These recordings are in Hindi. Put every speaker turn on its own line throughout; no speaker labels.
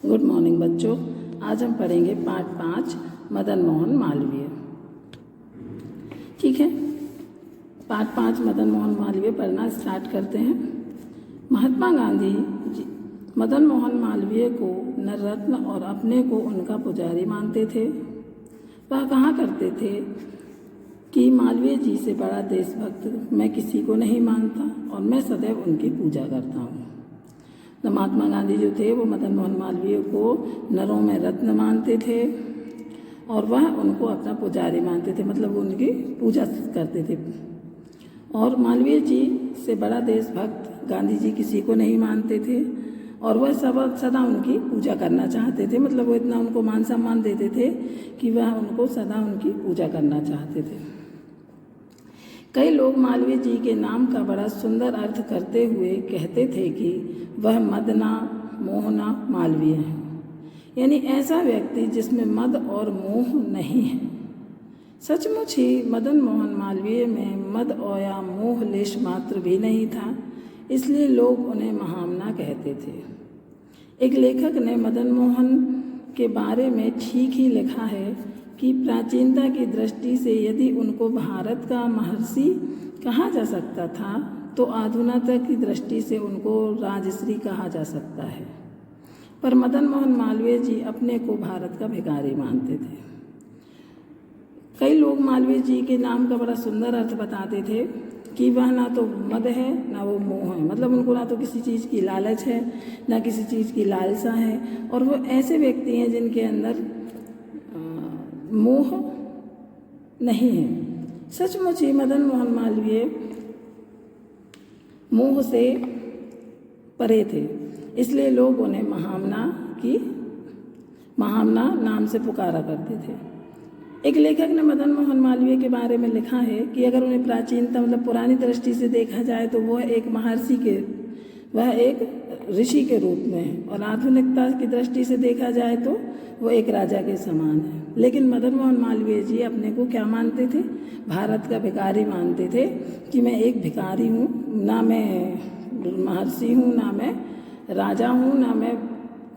गुड मॉर्निंग बच्चों। आज हम पढ़ेंगे पाठ 5 मदन मोहन मालवीय। ठीक है, पाठ 5 मदन मोहन मालवीय पढ़ना स्टार्ट करते हैं। महात्मा गांधी जी मदन मोहन मालवीय को नररत्न और अपने को उनका पुजारी मानते थे। वह कहा करते थे कि मालवीय जी से बड़ा देशभक्त मैं किसी को नहीं मानता और मैं सदैव उनकी पूजा करता हूँ। तो महात्मा गांधी जो थे वो मदन मोहन मालवीय को नरों में रत्न मानते थे और वह उनको अपना पुजारी मानते थे, मतलब वो उनकी पूजा करते थे। और मालवीय जी से बड़ा देशभक्त गांधी जी किसी को नहीं मानते थे और वह सदा उनकी पूजा करना चाहते थे, मतलब वो इतना उनको मान सम्मान देते थे कि वह उनको सदा उनकी पूजा करना चाहते थे। कई लोग मालवीय जी के नाम का बड़ा सुंदर अर्थ करते हुए कहते थे कि वह मदना मोहना मालवीय है, यानी ऐसा व्यक्ति जिसमें मद और मोह नहीं है। सचमुच ही मदन मोहन मालवीय में मद और या मोह लेश मात्र भी नहीं था, इसलिए लोग उन्हें महामना कहते थे। एक लेखक ने मदन मोहन के बारे में ठीक ही लिखा है कि प्राचीनता की दृष्टि से यदि उनको भारत का महर्षि कहा जा सकता था तो आधुनिकता की दृष्टि से उनको राजश्री कहा जा सकता है। पर मदन मोहन मालवीय जी अपने को भारत का भिखारी मानते थे। कई लोग मालवीय जी के नाम का बड़ा सुंदर अर्थ बताते थे कि वह ना तो मद है ना वो मोह है, मतलब उनको ना तो किसी चीज़ की लालच है ना किसी चीज़ की लालसा है, और वो ऐसे व्यक्ति हैं जिनके अंदर मोह नहीं है। सचमुच ही मदन मोहन मालवीय मोह से परे थे, इसलिए लोग उन्हें महामना नाम से पुकारा करते थे। एक लेखक ने मदन मोहन मालवीय के बारे में लिखा है कि अगर उन्हें प्राचीनता मतलब पुरानी दृष्टि से देखा जाए तो वह एक ऋषि के रूप में है, और आधुनिकता की दृष्टि से देखा जाए तो वो एक राजा के समान है। लेकिन मदन मोहन मालवीय जी अपने को क्या मानते थे? भारत का भिखारी मानते थे कि मैं एक भिखारी हूँ, ना मैं महर्षि हूँ, ना मैं राजा हूँ, ना मैं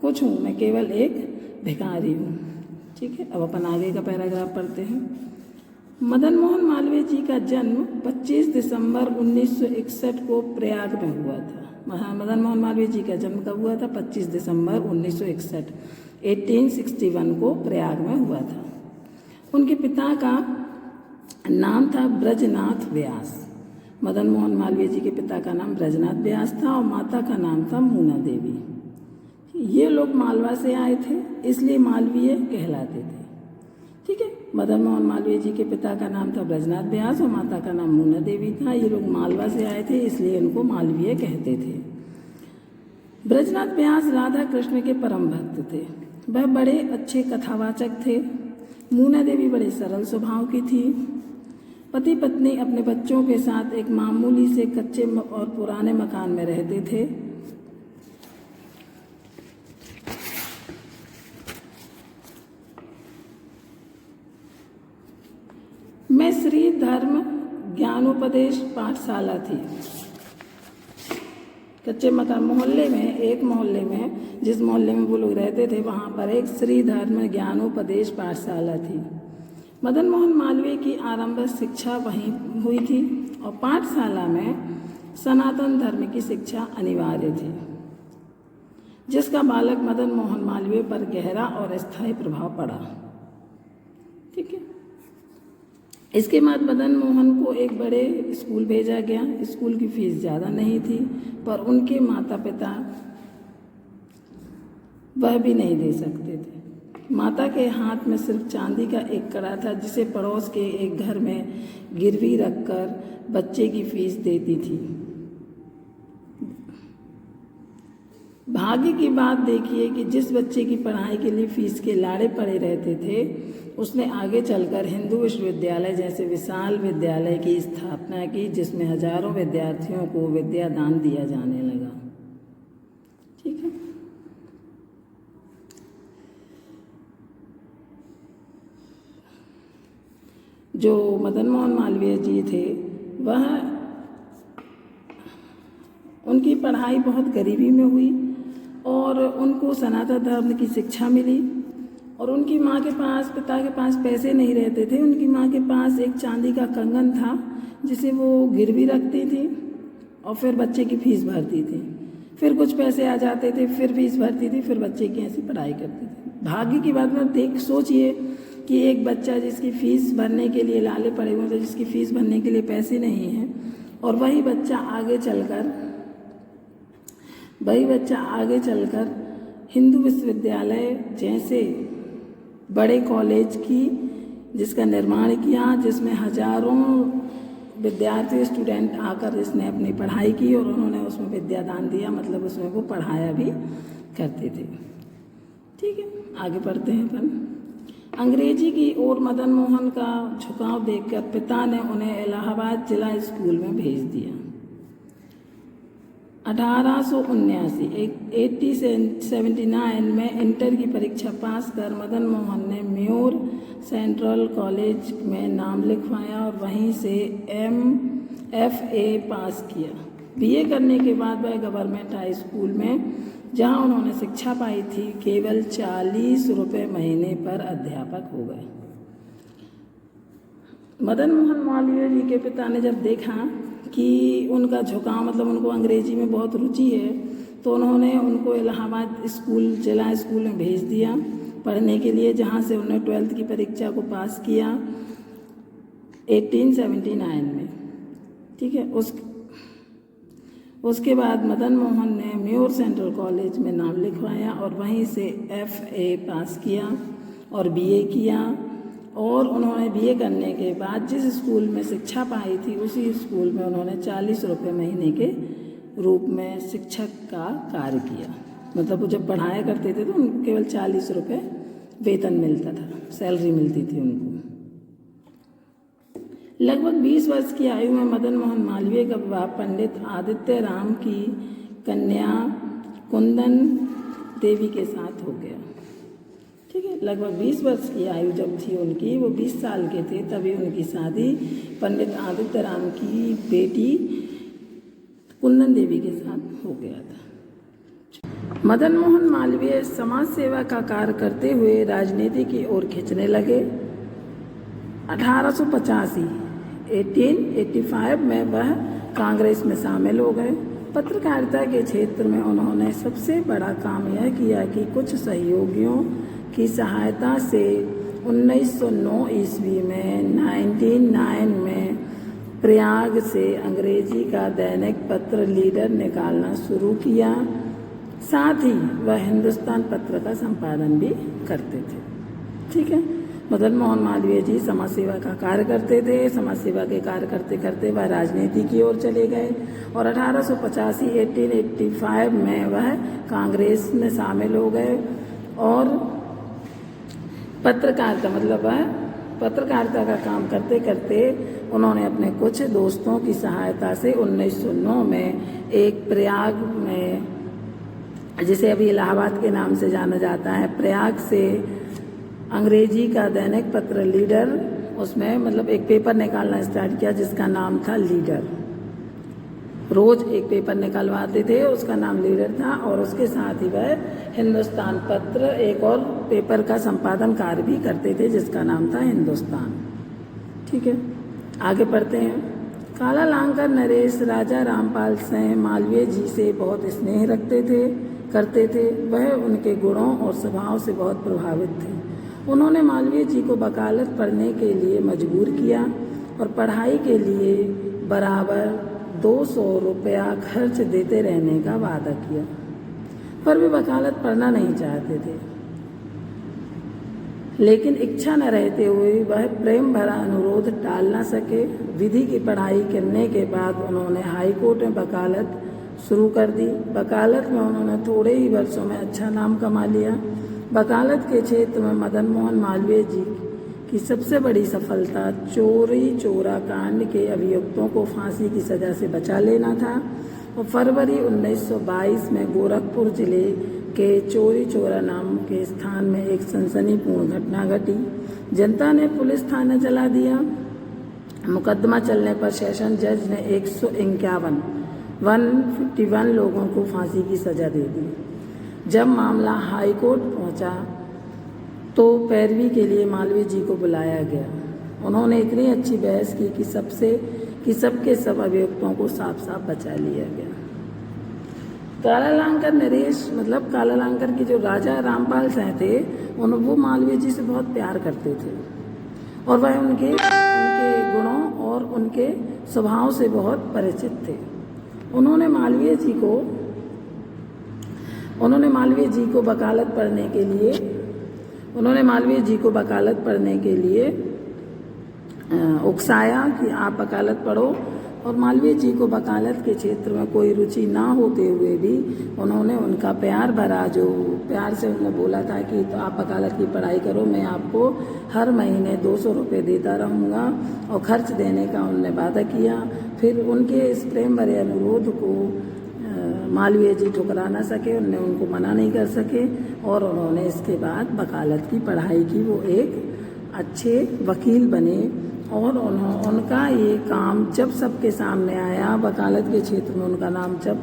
कुछ हूँ, मैं केवल एक भिखारी हूँ। ठीक है, अब अपन आगे का पैराग्राफ पढ़ते हैं। मदन मोहन मालवीय जी का जन्म 25 दिसंबर 1961 को प्रयाग में हुआ था। मदन मोहन मालवीय जी का जन्म कब हुआ था? 25 दिसंबर 1961 1861 को प्रयाग में हुआ था। उनके पिता का नाम था ब्रजनाथ व्यास। मदन मोहन मालवीय जी के पिता का नाम ब्रजनाथ व्यास था और माता का नाम था मूना देवी। ये लोग मालवा से आए थे, इसलिए मालवीय कहलाते थे। ठीक है, मदन मोहन मालवीय जी के पिता का नाम था ब्रजनाथ व्यास और माता का नाम मूना देवी था। ये लोग मालवा से आए थे, इसलिए इनको मालवीय कहते थे। ब्रजनाथ व्यास राधा कृष्ण के परम भक्त थे। वह बड़े अच्छे कथावाचक थे। मूना देवी बड़े सरल स्वभाव की थी। पति पत्नी अपने बच्चों के साथ एक मामूली से कच्चे और पुराने मकान में रहते थे। मैं श्री धर्म ज्ञानोपदेश पाठशाला थी। कच्चे मकान मोहल्ले में, एक मोहल्ले में, जिस मोहल्ले में वो लोग रहते थे वहाँ पर एक श्री धर्म ज्ञानोपदेश पाठशाला थी। मदन मोहन मालवीय की आरंभिक शिक्षा वहीं हुई थी और पाठशाला में सनातन धर्म की शिक्षा अनिवार्य थी, जिसका बालक मदन मोहन मालवीय पर गहरा और स्थायी प्रभाव पड़ा। ठीक है, इसके बाद मदन मोहन को एक बड़े स्कूल भेजा गया। स्कूल की फीस ज़्यादा नहीं थी, पर उनके माता पिता वह भी नहीं दे सकते थे। माता के हाथ में सिर्फ चांदी का एक कड़ा था, जिसे पड़ोस के एक घर में गिरवी रखकर बच्चे की फीस देती थी। भाग्य की बात देखिए कि जिस बच्चे की पढ़ाई के लिए फीस के लाड़े पड़े रहते थे, उसने आगे चलकर हिंदू विश्वविद्यालय जैसे विशाल विद्यालय की स्थापना की, जिसमें हजारों विद्यार्थियों को विद्या दान दिया जाने लगा। ठीक है, जो मदन मोहन मालवीय जी थे वह उनकी पढ़ाई बहुत गरीबी में हुई और और उनको सनातन धर्म की शिक्षा मिली। और उनकी माँ के पास, पिता के पास पैसे नहीं रहते थे। उनकी माँ के पास एक चांदी का कंगन था जिसे वो गिरवी रखती थी और फिर बच्चे की फीस भरती थी। फिर कुछ पैसे आ जाते थे, फिर फीस भरती थी, फिर बच्चे की ऐसी पढ़ाई करती थी। भाग्य की बात में देख सोचिए कि एक बच्चा जिसकी फ़ीस भरने के लिए लाले पड़े हुए थे, जिसकी फ़ीस भरने के लिए पैसे नहीं हैं, और वही बच्चा आगे चलकर हिंदू विश्वविद्यालय जैसे बड़े कॉलेज की जिसका निर्माण किया, जिसमें हजारों विद्यार्थी स्टूडेंट आकर इसने अपनी पढ़ाई की और उन्होंने उसमें विद्यादान दिया, मतलब उसमें वो पढ़ाया भी करते थे। ठीक है, आगे बढ़ते हैं अपन। अंग्रेजी की ओर मदन मोहन का झुकाव देखकर पिता ने उन्हें इलाहाबाद जिला स्कूल में भेज दिया। 1879 में इंटर की परीक्षा पास कर मदन मोहन ने म्योर सेंट्रल कॉलेज में नाम लिखवाया और वहीं से MFA पास किया। BA करने के बाद वह गवर्नमेंट हाई स्कूल में, जहां उन्होंने शिक्षा पाई थी, केवल 40 रुपये महीने पर अध्यापक हो गए। मदन मोहन मालवीय जी के पिता ने जब देखा कि उनका झुकाव, मतलब उनको अंग्रेजी में बहुत रुचि है, तो उन्होंने उनको इलाहाबाद जिला स्कूल में भेज दिया पढ़ने के लिए, जहाँ से उन्होंने 12th की परीक्षा को पास किया 1879 में। ठीक है, उसके बाद मदन मोहन ने म्योर सेंट्रल कॉलेज में नाम लिखवाया और वहीं से FA पास किया और BA किया। और उन्होंने BA करने के बाद जिस स्कूल में शिक्षा पाई थी, उसी स्कूल में उन्होंने 40 रुपये महीने के रूप में शिक्षक का कार्य किया। मतलब वो जब पढ़ाया करते थे तो उनको केवल 40 रुपये वेतन मिलता था, सैलरी मिलती थी उनको। लगभग 20 वर्ष की आयु में मदन मोहन मालवीय का विवाह पंडित आदित्य राम की कन्या कुंदन देवी के साथ हो गया। ठीक है, लगभग 20 वर्ष की आयु जब थी उनकी, वो 20 साल के थे, तभी उनकी शादी पंडित आदित्य राम की बेटी कुंदन देवी के साथ हो गया था। मदन मोहन मालवीय समाज सेवा का कार्य करते हुए राजनीति की ओर खिंचने लगे। 1885 में वह कांग्रेस में शामिल हो गए। पत्रकारिता के क्षेत्र में उन्होंने सबसे बड़ा काम यह किया कि कुछ सहयोगियों की सहायता से 1909 ईस्वी में 1909 में प्रयाग से अंग्रेजी का दैनिक पत्र लीडर निकालना शुरू किया। साथ ही वह हिंदुस्तान पत्र का संपादन भी करते थे। ठीक है, मदन मोहन मालवीय जी समाज सेवा का कार्य करते थे। समाज सेवा के कार्य करते करते वह राजनीति की ओर चले गए और 1885 में वह कांग्रेस में शामिल हो गए और पत्रकारिता, मतलब वह पत्रकारिता का काम करते करते उन्होंने अपने कुछ दोस्तों की सहायता से 1909 में एक प्रयाग में, जिसे अभी इलाहाबाद के नाम से जाना जाता है, प्रयाग से अंग्रेजी का दैनिक पत्र लीडर, उसमें मतलब एक पेपर निकालना स्टार्ट किया जिसका नाम था लीडर। रोज एक पेपर निकलवाते थे, उसका नाम लीडर था और उसके साथ ही वह हिंदुस्तान पत्र एक और पेपर का संपादन कार्य भी करते थे जिसका नाम था हिंदुस्तान। ठीक है, आगे पढ़ते हैं। काला लांकर नरेश राजा रामपाल सिंह मालवीय जी से बहुत स्नेह करते थे। वह उनके गुणों और स्वभाव से बहुत प्रभावित थे। उन्होंने मालवीय जी को वकालत पढ़ने के लिए मजबूर किया और पढ़ाई के लिए बराबर 200 रुपया खर्च देते रहने का वादा किया, पर वे वकालत पढ़ना नहीं चाहते थे। लेकिन इच्छा न रहते हुए वह प्रेम भरा अनुरोध टाल न सके। विधि की पढ़ाई करने के बाद उन्होंने हाई कोर्ट में वकालत शुरू कर दी। वकालत में उन्होंने थोड़े ही वर्षों में अच्छा नाम कमा लिया। वकालत के क्षेत्र में मदन मोहन मालवीय जी की सबसे बड़ी सफलता चोरी चोरा कांड के अभियुक्तों को फांसी की सजा से बचा लेना था और फरवरी 1922 में गोरखपुर जिले के चोरी चोरा नाम के स्थान में एक सनसनीपूर्ण घटना घटी। जनता ने पुलिस थाना जला दिया। मुकदमा चलने पर सेशन जज ने 151 लोगों को फांसी की सजा दे दी। जब मामला हाई कोर्ट पहुंचा तो पैरवी के लिए मालवीय जी को बुलाया गया। उन्होंने इतनी अच्छी बहस की कि सबके सब अभियुक्तों को साफ साफ बचा लिया गया। कालालंकर नरेश मतलब कालालंकर के जो राजा रामपाल शाह थे वो मालवीय जी से बहुत प्यार करते थे और वह उनके गुणों और उनके स्वभाव से बहुत परिचित थे। उन्होंने मालवीय जी को वकालत पढ़ने के लिए उकसाया कि आप वकालत पढ़ो, और मालवीय जी को वकालत के क्षेत्र में कोई रुचि ना होते हुए भी उन्होंने उनका प्यार भरा जो प्यार से उन्होंने बोला था कि तो आप वकालत की पढ़ाई करो, मैं आपको हर महीने 200 रुपये देता रहूँगा, और खर्च देने का उन्होंने वादा किया। फिर उनके इस प्रेम भरे अनुरोध को मालवीय जी ठुकरा ना सके, उन्होंने उनको मना नहीं कर सके, और उन्होंने इसके बाद वकालत की पढ़ाई की। वो एक अच्छे वकील बने और उनका ये काम जब सबके सामने आया, वकालत के क्षेत्र में उनका नाम जब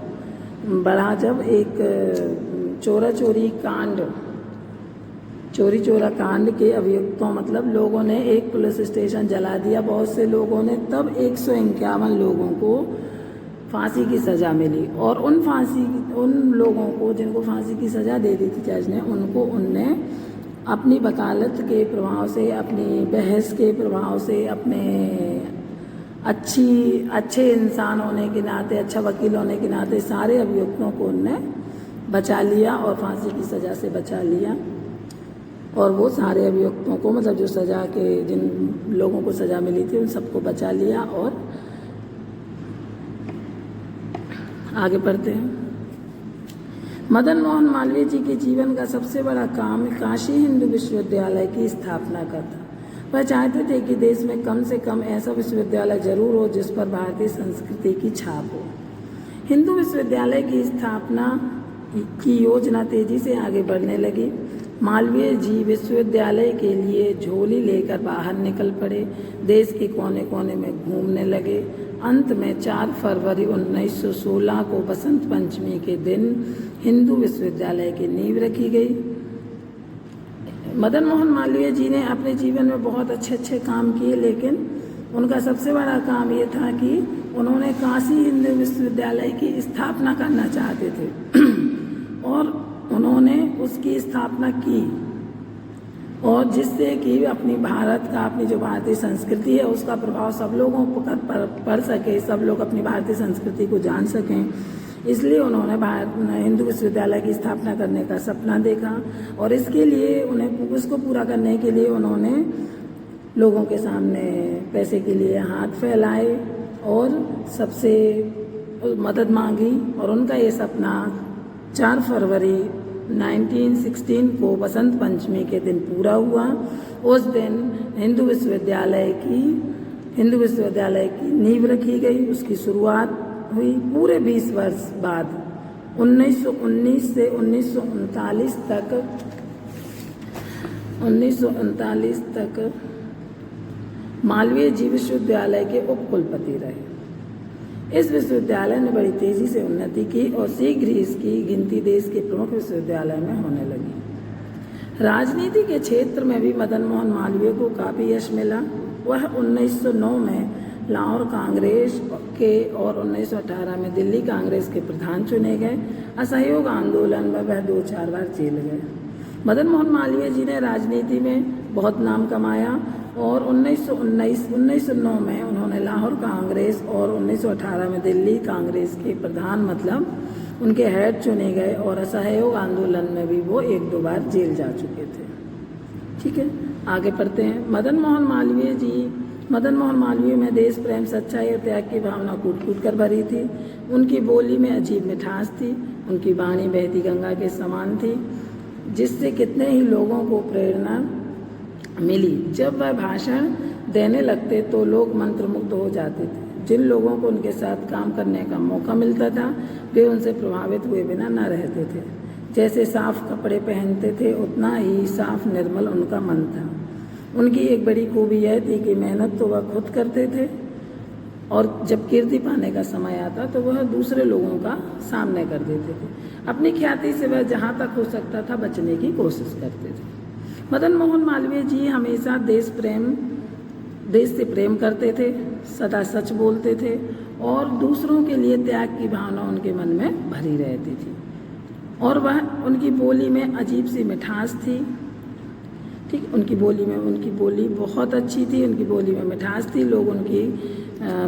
बढ़ा, जब एक चोरी चोरा कांड के अभियुक्तों मतलब लोगों ने एक पुलिस स्टेशन जला दिया बहुत से लोगों ने, तब 151 लोगों को फांसी की सज़ा मिली, और उन लोगों को जिनको फांसी की सज़ा दे दी थी जज ने, उनने अपनी वकालत के प्रभाव से, अपनी बहस के प्रभाव से, अपने अच्छे इंसान होने के नाते, अच्छा वकील होने के नाते सारे अभियुक्तों को उनने बचा लिया और फांसी की सज़ा से बचा लिया। और वो सारे अभियुक्तों को मतलब जो सज़ा के जिन लोगों को सज़ा मिली थी उन सबको बचा लिया। और आगे बढ़ते हैं। मदन मोहन मालवीय जी के जीवन का सबसे बड़ा काम काशी हिंदू विश्वविद्यालय की स्थापना का था। वह चाहते थे कि देश में कम से कम ऐसा विश्वविद्यालय जरूर हो जिस पर भारतीय संस्कृति की छाप हो। हिंदू विश्वविद्यालय की स्थापना की योजना तेजी से आगे बढ़ने लगी। मालवीय जी विश्वविद्यालय के लिए झोली लेकर बाहर निकल पड़े, देश के कोने कोने में घूमने लगे। अंत में 4 फरवरी 1916 को बसंत पंचमी के दिन हिंदू विश्वविद्यालय की नींव रखी गई। मदन मोहन मालवीय जी ने अपने जीवन में बहुत अच्छे काम किए, लेकिन उनका सबसे बड़ा काम ये था कि उन्होंने काशी हिंदू विश्वविद्यालय की स्थापना करना चाहते थे और उन्होंने उसकी स्थापना की, और जिससे कि अपनी भारत का, अपनी जो भारतीय संस्कृति है उसका प्रभाव सब लोगों पर पड़ सके, सब लोग अपनी भारतीय संस्कृति को जान सकें। इसलिए उन्होंने हिंदू विश्वविद्यालय की स्थापना करने का सपना देखा, और इसके लिए उसको पूरा करने के लिए उन्होंने लोगों के सामने पैसे के लिए हाथ फैलाए और सबसे मदद मांगी, और उनका ये सपना 4 फरवरी 1916 को बसंत पंचमी के दिन पूरा हुआ। उस दिन हिंदू विश्वविद्यालय की नींव रखी गई, उसकी शुरुआत हुई। पूरे 20 वर्ष बाद 1919 से 1939 तक मालवीय जी विश्वविद्यालय के उपकुलपति रहे। इस विश्वविद्यालय ने बड़ी तेजी से उन्नति की और शीघ्र ही इसकी गिनती देश के प्रमुख विश्वविद्यालय में होने लगी। राजनीति के क्षेत्र में भी मदन मोहन मालवीय को काफ़ी यश मिला। वह 1909 में लाहौर कांग्रेस के और 1918 में दिल्ली कांग्रेस के प्रधान चुने गए। असहयोग आंदोलन में वह 2-4 बार जेल गए। मदन मोहन मालवीय जी ने राजनीति में बहुत नाम कमाया और 1909 में उन्होंने लाहौर कांग्रेस और 1918 में दिल्ली कांग्रेस के प्रधान मतलब उनके हेड चुने गए, और असहयोग आंदोलन में भी वो 1-2 बार जेल जा चुके थे। ठीक है, आगे पढ़ते हैं। मदन मोहन मालवीय में देश प्रेम, सच्चाई और त्याग की भावना कूट कर भरी थी। उनकी बोली में अजीब मिठास थी, उनकी वाणी बहती गंगा के समान थी, जिससे कितने ही लोगों को प्रेरणा मिली। जब वह भाषण देने लगते तो लोग मंत्रमुग्ध हो जाते थे। जिन लोगों को उनके साथ काम करने का मौका मिलता था वे उनसे प्रभावित हुए बिना न रहते थे। जैसे साफ कपड़े पहनते थे उतना ही साफ निर्मल उनका मन था। उनकी एक बड़ी खूबी यह थी कि मेहनत तो वह खुद करते थे और जब कीर्ति पाने का समय आता तो वह दूसरे लोगों का सामने कर देते थे। अपनी ख्याति से वह जहाँ तक हो सकता था बचने की कोशिश करते थे। मदन मोहन मालवीय जी हमेशा देश से प्रेम करते थे, सदा सच बोलते थे और दूसरों के लिए त्याग की भावना उनके मन में भरी रहती थी। और वह उनकी बोली में अजीब सी मिठास थी। ठीक, उनकी बोली बहुत अच्छी थी, उनकी बोली में मिठास थी। लोग उनकी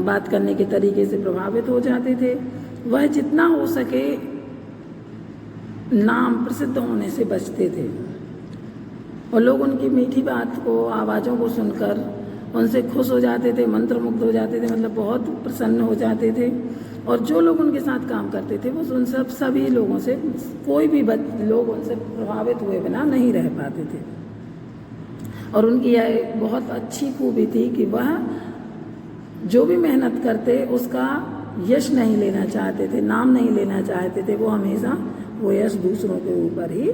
बात करने के तरीके से प्रभावित हो जाते थे। वह जितना हो सके नाम प्रसिद्ध होने से बचते थे और लोग उनकी मीठी बात को, आवाज़ों को सुनकर उनसे खुश हो जाते थे, मंत्रमुग्ध हो जाते थे, मतलब बहुत प्रसन्न हो जाते थे। और जो लोग उनके साथ काम करते थे वो उन सभी लोगों से, कोई भी लोग उनसे प्रभावित हुए बिना नहीं रह पाते थे। और उनकी यह बहुत अच्छी खूबी थी कि वह जो भी मेहनत करते उसका यश नहीं लेना चाहते थे, नाम नहीं लेना चाहते थे। वो हमेशा वो यश दूसरों के ऊपर ही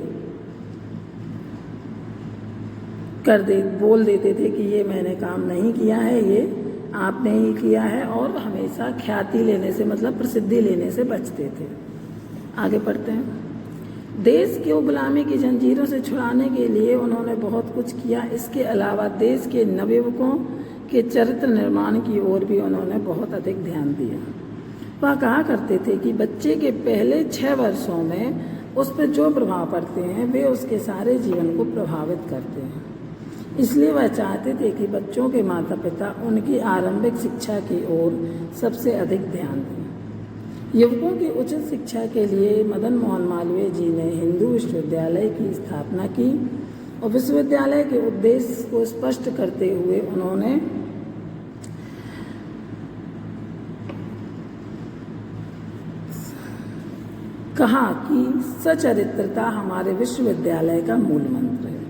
बोल देते थे कि ये मैंने काम नहीं किया है, ये आपने ही किया है। और हमेशा ख्याति लेने से, मतलब प्रसिद्धि लेने से बचते थे। आगे पढ़ते हैं। देश को गुलामी की जंजीरों से छुड़ाने के लिए उन्होंने बहुत कुछ किया। इसके अलावा देश के नवयुवकों के चरित्र निर्माण की ओर भी उन्होंने बहुत अधिक ध्यान दिया। वह कहा करते थे कि बच्चे के पहले 6 वर्षों में उस पर जो प्रभाव पड़ते हैं वे उसके सारे जीवन को प्रभावित करते हैं। इसलिए वह चाहते थे कि बच्चों के माता पिता उनकी आरंभिक शिक्षा की ओर सबसे अधिक ध्यान दें। युवकों की उचित शिक्षा के लिए मदन मोहन मालवीय जी ने हिंदू विश्वविद्यालय की स्थापना की और विश्वविद्यालय के उद्देश्य को स्पष्ट करते हुए उन्होंने कहा कि सचरित्रता हमारे विश्वविद्यालय का मूल मंत्र है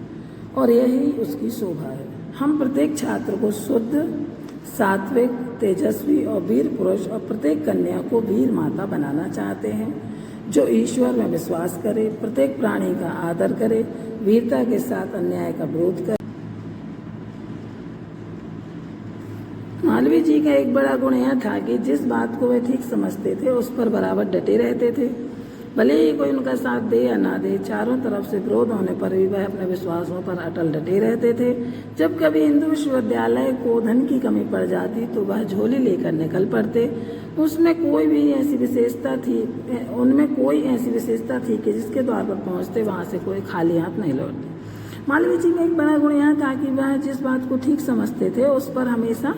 और यही उसकी शोभा है। हम प्रत्येक छात्र को शुद्ध, सात्विक, तेजस्वी और वीर पुरुष और प्रत्येक कन्या को वीर माता बनाना चाहते हैं जो ईश्वर में विश्वास करे, प्रत्येक प्राणी का आदर करे, वीरता के साथ अन्याय का विरोध करे। मालवीय जी का एक बड़ा गुण यह था कि जिस बात को वे ठीक समझते थे उस पर बराबर डटे रहते थे। भले ही कोई उनका साथ दे या ना दे, चारों तरफ से विरोध होने पर भी वह अपने विश्वासों पर अटल डटे रहते थे। जब कभी हिंदू विश्वविद्यालय को धन की कमी पड़ जाती तो वह झोली लेकर निकल पड़ते। उनमें कोई ऐसी विशेषता थी कि जिसके द्वार पर पहुंचते वहां से कोई खाली हाथ नहीं लौटते। मालवीय जी का एक बड़ा गुण यह था कि वह जिस बात को ठीक समझते थे उस पर हमेशा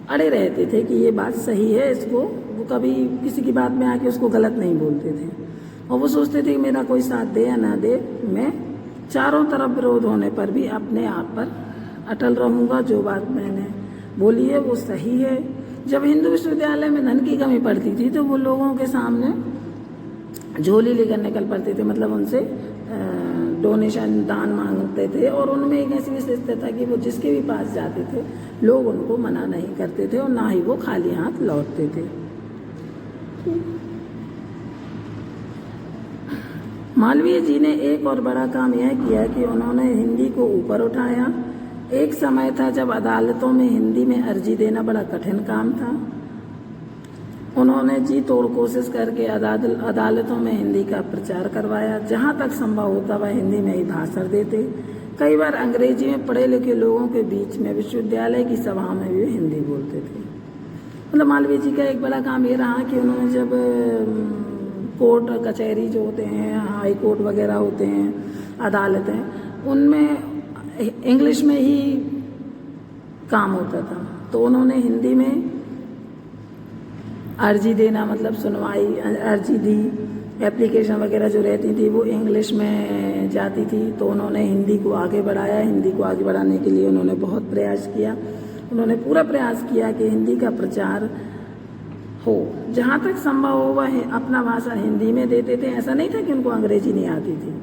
अड़े रहते थे कि ये बात सही है, इसको वो कभी किसी की बात में आके उसको गलत नहीं बोलते थे। और वो सोचते थे कि मेरा कोई साथ दे या ना दे, मैं चारों तरफ विरोध होने पर भी अपने आप पर अटल रहूँगा। जो बात मैंने बोली है वो सही है। जब हिंदू विश्वविद्यालय में धन की कमी पड़ती थी तो वो लोगों के सामने झोली लेकर निकल पड़ते थे, मतलब उनसे डोनेशन, दान मांगते थे। और उनमें एक ऐसी विशेषता था कि वो जिसके भी पास जाते थे लोग उनको मना नहीं करते थे और ना ही वो खाली हाथ लौटते थे। मालवीय जी ने एक और बड़ा काम यह किया कि उन्होंने हिंदी को ऊपर उठाया। एक समय था जब अदालतों में हिंदी में अर्जी देना बड़ा कठिन काम था। उन्होंने जी तोड़ कोशिश करके अदालतों में हिंदी का प्रचार करवाया। जहाँ तक संभव होता वह हिंदी में ही भाषण देते। कई बार अंग्रेजी में पढ़े लिखे लोगों के बीच में विश्वविद्यालय की सभा में भी हिंदी बोलते थे। मतलब मालवीय जी का एक बड़ा काम ये रहा कि उन्होंने जब कोर्ट कचहरी जो होते हैं, हाई कोर्ट वगैरह होते हैं, अदालतें, उनमें इंग्लिश में ही काम होता था। तो उन्होंने हिंदी में अर्जी देना, मतलब सुनवाई, अर्जी दी। एप्लीकेशन वगैरह जो रहती थी वो इंग्लिश में जाती थी। तो उन्होंने हिंदी को आगे बढ़ाया। हिंदी को आगे बढ़ाने के लिए उन्होंने बहुत प्रयास किया। उन्होंने पूरा प्रयास किया कि हिंदी का प्रचार हो। जहाँ तक संभव हो वह अपना भाषा हिंदी में देते थे। ऐसा नहीं था कि उनको अंग्रेजी नहीं आती थी,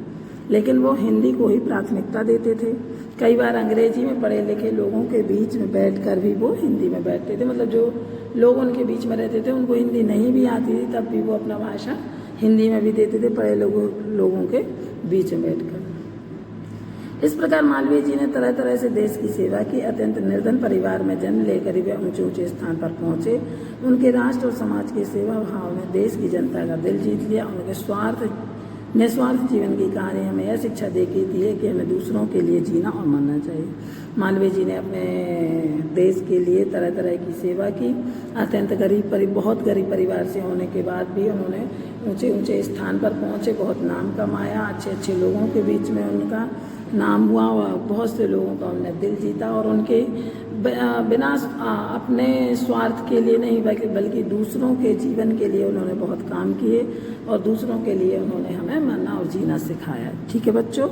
लेकिन वो हिंदी को ही प्राथमिकता देते थे। कई बार अंग्रेजी में पढ़े लिखे लोगों के बीच में बैठकर भी वो हिंदी में बैठते थे। मतलब जो लोग उनके बीच में रहते थे उनको हिंदी नहीं भी आती थी तब भी वो अपना भाषा हिंदी में भी देते थे पढ़े लोगों के बीच में बैठकर। इस प्रकार मालवीय जी ने तरह तरह से देश की सेवा की। अत्यंत निर्धन परिवार में जन्म लेकर ही वे ऊंचे ऊंचे स्थान पर पहुंचे। उनके राष्ट्र और समाज के सेवा भाव ने देश की जनता का दिल जीत लिया। उनके निस्वार्थ जीवन की कहानी हमें यह शिक्षा देती है कि हमें दूसरों के लिए जीना और मरना चाहिए। मालवीय जी ने अपने देश के लिए तरह तरह की सेवा की। अत्यंत बहुत गरीब परिवार से होने के बाद भी उन्होंने ऊंचे ऊंचे स्थान पर पहुंचे, बहुत नाम कमाया, अच्छे अच्छे लोगों के बीच में उनका नाम हुआ और बहुत से लोगों का उन्होंने दिल जीता। और उनके बिना अपने स्वार्थ के लिए नहीं बल्कि दूसरों के जीवन के लिए उन्होंने बहुत काम किए और दूसरों के लिए उन्होंने हमें मरना और जीना सिखाया। ठीक है बच्चों।